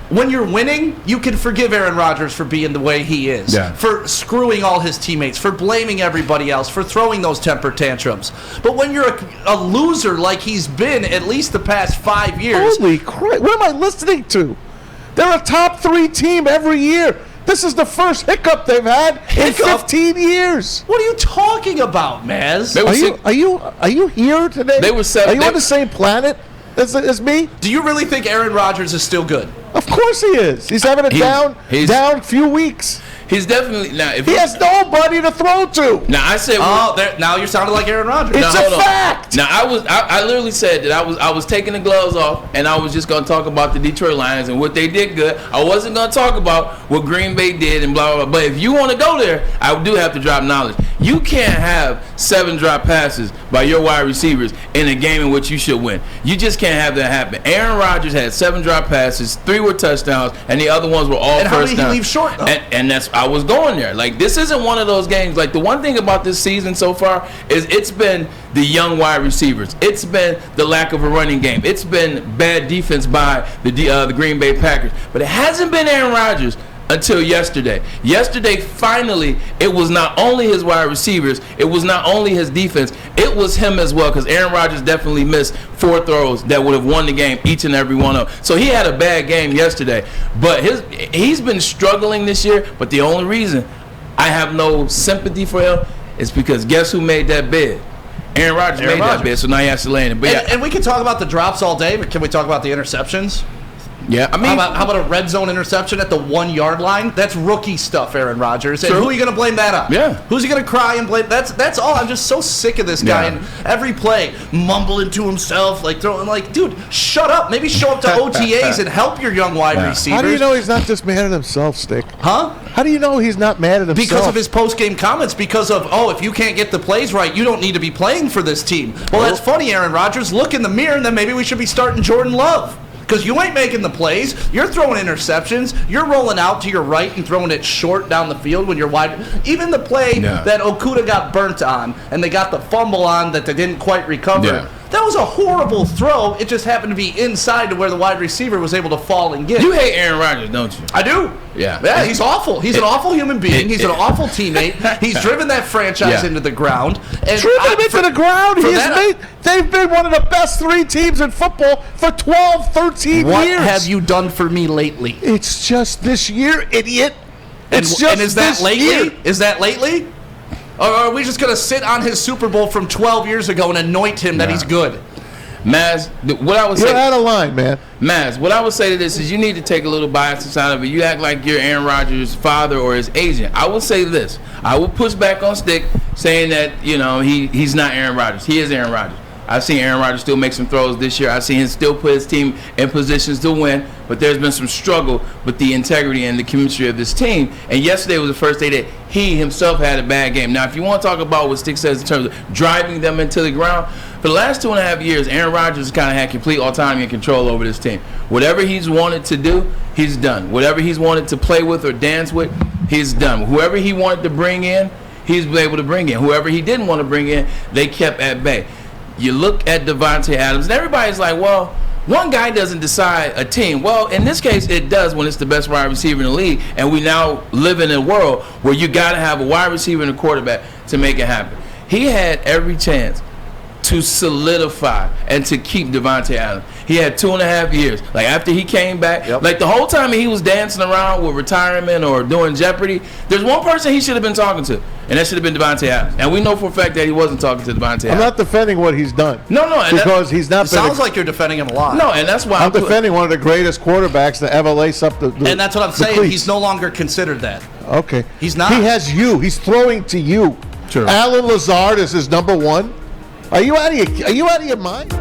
when you're winning, you can forgive Aaron Rodgers for being the way he is, for screwing all his teammates, for blaming everybody else, for throwing those temper tantrums. But when you're a loser like he's been at least the past 5 years. Holy crap, what am I listening to? They're a top 3 team every year. This is the first hiccup they've had in 15 years. What are you talking about, Maz? Are you here today? They were Are you on the same planet as me? Do you really think Aaron Rodgers is still good? Of course he is. He's having a down few weeks. He's definitely he has nobody to throw to. Now I said, now you're sounding like Aaron Rodgers. It's a fact. Now I literally said that I was taking the gloves off and I was just going to talk about the Detroit Lions and what they did good. I wasn't going to talk about what Green Bay did and blah blah blah. But if you want to go there, I do have to drop knowledge. You can't have 7 drop passes by your wide receivers in a game in which you should win. You just can't have that happen. Aaron Rodgers had 7 drop passes, 3 were touchdowns, and the other ones were all first downs. And how many did he leave short, though? And that's I was going there. Like, this isn't one of those games. Like, the one thing about this season so far is it's been the young wide receivers. It's been the lack of a running game. It's been bad defense by the Green Bay Packers. But it hasn't been Aaron Rodgers until yesterday. Yesterday, finally, it was not only his wide receivers, it was not only his defense, it was him as well, because Aaron Rodgers definitely missed 4 throws that would have won the game, each and every one of them. So he had a bad game yesterday, but he's been struggling this year, but the only reason I have no sympathy for him is because guess who made that bed? Aaron Rodgers made that bed, so now he has to land it. But and we can talk about the drops all day, but can we talk about the interceptions? Yeah, I mean, how about a red zone interception at the 1 yard line? That's rookie stuff, Aaron Rodgers. And who are you going to blame that on? Yeah. Who's he going to cry and blame? That's all. I'm just so sick of this guy. And every play, mumbling to himself, like throwing, like, dude, shut up. Maybe show up to OTAs and help your young wide receivers. How do you know he's not just mad at himself, Stick? Huh? How do you know he's not mad at himself? Because of his post-game comments. Because of, if you can't get the plays right, you don't need to be playing for this team. Well, that's funny, Aaron Rodgers. Look in the mirror, and then maybe we should be starting Jordan Love. Because you ain't making the plays. You're throwing interceptions. You're rolling out to your right and throwing it short down the field when you're wide. Even the play that Okudah got burnt on and they got the fumble on that they didn't quite recover. Yeah. That was a horrible throw. It just happened to be inside to where the wide receiver was able to fall and get. You hate Aaron Rodgers, don't you? I do. Yeah. Yeah, he's awful. He's an awful human being. He's an awful teammate. He's driven that franchise into the ground. And driven him into the ground? They've been one of the best 3 teams in football for 12, 13 years. What have you done for me lately? It's just this year, idiot. And is that lately? Is that lately? Or are we just going to sit on his Super Bowl from 12 years ago and anoint him that he's good? Maz, what I would say... You're out of line, man. Maz, what I would say to this is you need to take a little bias inside of it. You act like you're Aaron Rodgers' father or his agent. I will say this. I will push back on Stick saying that, he's not Aaron Rodgers. He is Aaron Rodgers. I've seen Aaron Rodgers still make some throws this year. I've seen him still put his team in positions to win, but there's been some struggle with the integrity and the chemistry of this team. And yesterday was the first day that he himself had a bad game. Now, if you want to talk about what Stick says in terms of driving them into the ground, for the last 2.5 years, Aaron Rodgers kind of had complete autonomy and control over this team. Whatever he's wanted to do, he's done. Whatever he's wanted to play with or dance with, he's done. Whoever he wanted to bring in, he's been able to bring in. Whoever he didn't want to bring in, they kept at bay. You look at Davante Adams, and everybody's like, well, one guy doesn't decide a team. Well, in this case, it does when it's the best wide receiver in the league, and we now live in a world where you got to have a wide receiver and a quarterback to make it happen. He had every chance to solidify and to keep Davante Adams. He had 2.5 years. Like, after he came back, like the whole time he was dancing around with retirement or doing Jeopardy, there's one person he should have been talking to, and that should have been Davante Adams. And we know for a fact that he wasn't talking to Davante Adams. I'm not defending what he's done. No. Because he's not. It sounds like you're defending him a lot. No, and that's why I'm defending one of the greatest quarterbacks to ever lace up the and that's what I'm saying. Cleats. He's no longer considered that. Okay. He's not. He has you. He's throwing to you. Sure. Alan Lazard is his number 1. Are you out of your mind?